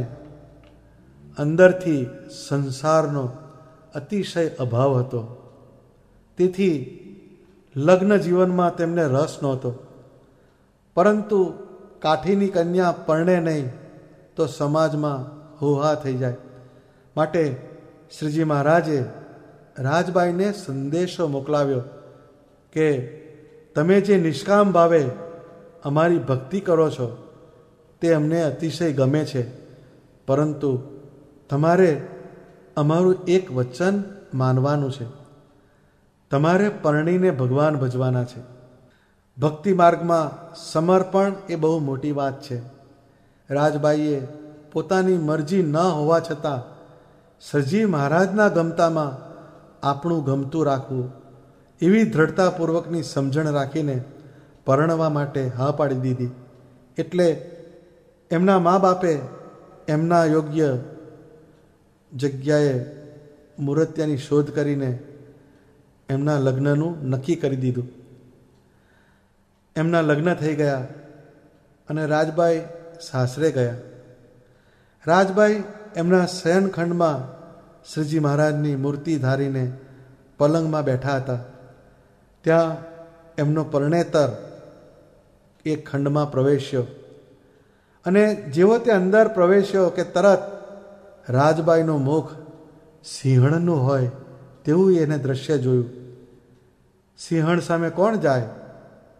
અંદરથી સંસારનો અતિશય અભાવ હતો, તેથી લગ્ન જીવનમાં તેમને રસ નહોતો. પરંતુ કાઠીની કન્યા પરણે નહીં તો સમાજમાં હોહા થઈ જાય, માટે શ્રીજી મહારાજે રાજબાઈને સંદેશો મોકલાવ્યો કે તમે જે નિષ્કામ ભાવે અમારી ભક્તિ કરો છો તે અમને અતિશય ગમે છે, પરંતુ તમારે અમારું એક વચન માનવાનું છે. તમારે પરણીને ભગવાન ભજવાના છે. ભક્તિ માર્ગમાં સમર્પણ એ બહુ મોટી વાત છે. રાજબાઈએ પોતાની મરજી ન હોવા છતાં શ્રીજી મહારાજના ગમતામાં આપણું ગમતું રાખવું એવી દ્રઢતાપૂર્વકની સમજણ રાખીને પરણવા માટે હા પાડી દીધી. એટલે એમના મા બાપે એમના યોગ્ય જગ્યાએ મૂર્તિયાની શોધ કરીને એમના લગ્નનું નક્કી કરી દીધું. એમના લગ્ન થઈ ગયા અને રાજબાઈ સાસરે ગયા. રાજબાઈ એમના શયનખંડમાં શ્રીજી મહારાજની મૂર્તિ ધારીને પલંગમાં બેઠા હતા. ત્યાં એમનો પરણેતર એ ખંડમાં પ્રવેશ્યો અને જેવો તે અંદર પ્રવેશ્યો કે તરત રાજબાઈનું મુખ સિંહણનું હોય તેવું એને દ્રશ્ય જોયું. સિંહણ સામે કોણ જાય?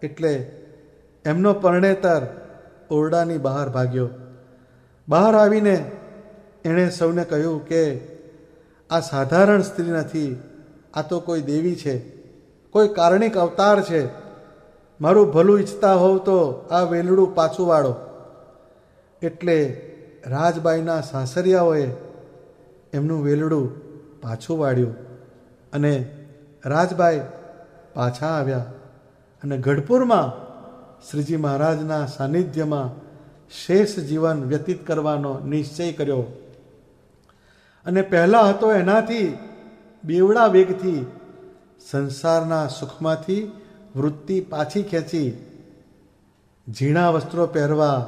એટલે એમનો પરણેતર ઓરડાની બહાર ભાગ્યો. બહાર આવીને એણે સૌને કહ્યું કે આ સાધારણ સ્ત્રી નથી, આ તો કોઈ દેવી છે, કોઈ કારણિક અવતાર છે. મારું ભલું ઈચ્છતા હોવ તો આ વેલડું પાછું વાળો. એટલે રાજબાઈના સાસરિયાઓએ એમનું વેલડું પાછું વાળ્યું અને રાજબાઈ પાછા આવ્યા અને ગઢપુરમાં શ્રીજી મહારાજના સાનિધ્યમાં શેષ જીવન વ્યતીત કરવાનો નિશ્ચય કર્યો. અને પહેલાં હતો એનાથી બેવડા વેગથી સંસારના સુખમાંથી વૃત્તિ પાછી ખેંચી ઝીણા વસ્ત્રો પહેરવા,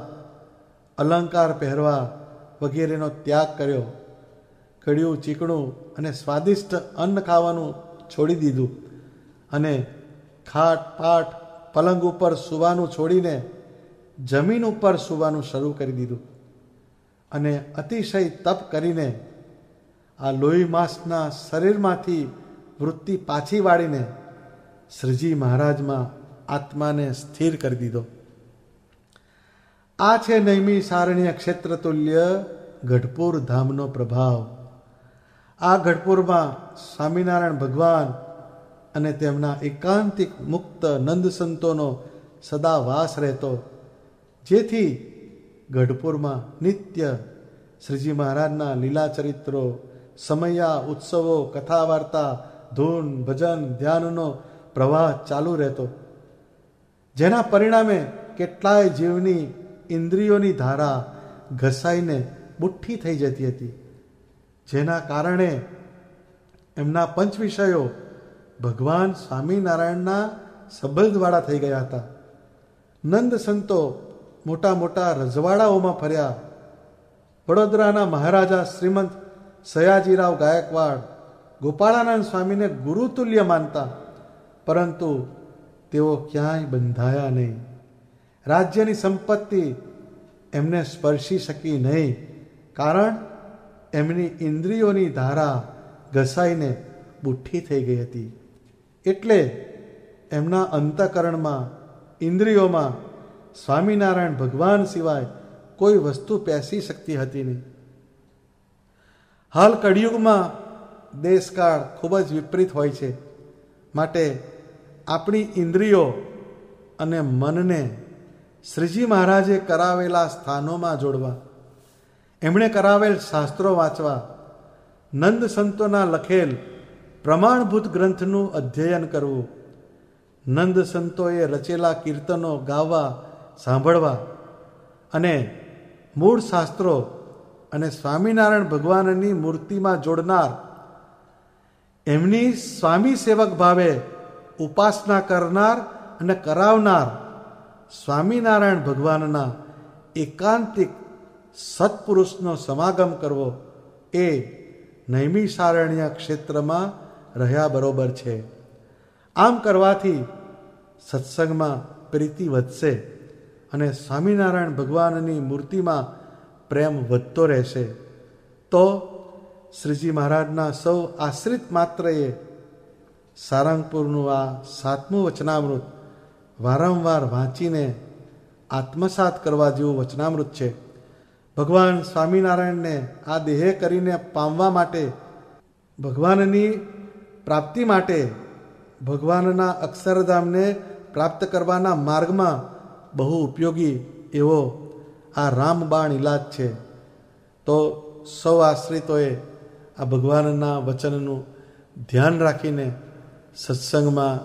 અલંકાર પહેરવા વગેરેનો ત્યાગ કર્યો. કડિયું, ચીકણું અને સ્વાદિષ્ટ અન્ન ખાવાનું છોડી દીધું અને ખાટ પાટ પલંગ ઉપર સૂવાનું છોડીને જમીન ઉપર સૂવાનું શરૂ કરી દીધું અને અતિશય તપ કરીને આ લોહી માંસના શરીરમાંથી વૃત્તિ પાછી વાળીને શ્રીજી મહારાજમાં આત્માને સ્થિર કરી દીધો. આ છે નૈમી સારણ્ય ક્ષેત્ર તુલ્ય ગઢપુર ધામનો પ્રભાવ. આ ગઢપુરમાં સ્વામિનારાયણ ભગવાન અને તેમના એકાંતિક મુક્ત નંદ સંતોનો સદા વાસ રહેતો, જેથી ગઢપુરમાં નિત્ય શ્રીજી મહારાજના લીલા ચરિત્રો, સમયા, ઉત્સવો, કથા વાર્તા, ધૂન, ભજન, ધ્યાનનો પ્રવાહ ચાલુ રહેતો, જેના પરિણામે કેટલાય જીવની ઇન્દ્રિયોની ધારા ઘસાઈને બુઠ્ઠી થઈ જતી હતી, જેના કારણે એમના પંચ વિષયો ભગવાન સ્વામિનારાયણના સંબંધવાળા થઈ ગયા હતા. નંદ સંતો મોટા મોટા રજવાડાઓમાં ફર્યા. વડોદરાના મહારાજા શ્રીમંત સયાજીરાવ ગાયકવાડ ગોપાળાનંદ સ્વામીને ગુરુતુલ્ય માનતા, પરંતુ તેઓ ક્યાંય બંધાયા નહીં. રાજ્યની સંપત્તિ એમને સ્પર્શી શકી નહીં, કારણ એમની ઇન્દ્રિયોની ધારા ઘસાઈને બુઠ્ઠી થઈ ગઈ હતી. એટલે એમના અંતઃકરણમાં, ઇન્દ્રિયોમાં સ્વામિનારાયણ ભગવાન સિવાય કોઈ વસ્તુ પેસી શકતી હતી નહીં. હાલ કળિયુગમાં દેશકાળ ખૂબ જ વિપરીત હોય છે. માટે આપણી ઇન્દ્રિયો અને મનને શ્રીજી મહારાજે કરાવેલા સ્થાનોમાં જોડવા, એમણે કરાવેલ શાસ્ત્રો વાંચવા, નંદ સંતોના લખેલ પ્રમાણભૂત ગ્રંથનું અધ્યયન કરવું, નંદ સંતોએ રચેલા કીર્તનો ગાવા, સાંભળવા અને મૂળ શાસ્ત્રો અને સ્વામિનારાયણ ભગવાનની મૂર્તિમાં જોડનાર, એમની સ્વામી સેવક ભાવે ઉપાસના કરનાર અને કરાવનાર સ્વામિનારાયણ ભગવાનના એકાંતિક સત્પુરુષનો સમાગમ કરવો એ નૈમિષારણ્ય ક્ષેત્રમાં રહ્યા બરોબર છે. આમ કરવાથી સત્સંગમાં પ્રીતિ વધશે અને સ્વામિનારાયણ ભગવાનની મૂર્તિમાં પ્રેમ વધતો રહેશે. તો શ્રીજી મહારાજના સૌ આશ્રિત માત્રએ સારંગપુરનું આ 7મું વચનામૃત વારંવાર વાંચીને આત્મસાત કરવા જેવું વચનામૃત છે. ભગવાન સ્વામિનારાયણને આ દેહે કરીને પામવા માટે, ભગવાનની પ્રાપ્તિ માટે, ભગવાનના અક્ષરધામને પ્રાપ્ત કરવાના માર્ગમાં બહુ ઉપયોગી એવો આ રામબાણ ઇલાજ છે. તો સૌ આશ્રિતોએ આ ભગવાનના વચનનું ધ્યાન રાખીને સત્સંગમાં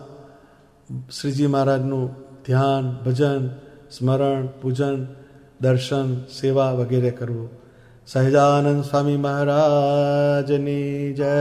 શ્રીજી મહારાજનું ધ્યાન, ભજન, સ્મરણ, પૂજન, દર્શન, સેવા વગેરે કરવું. સહજાનંદ સ્વામી મહારાજની જય.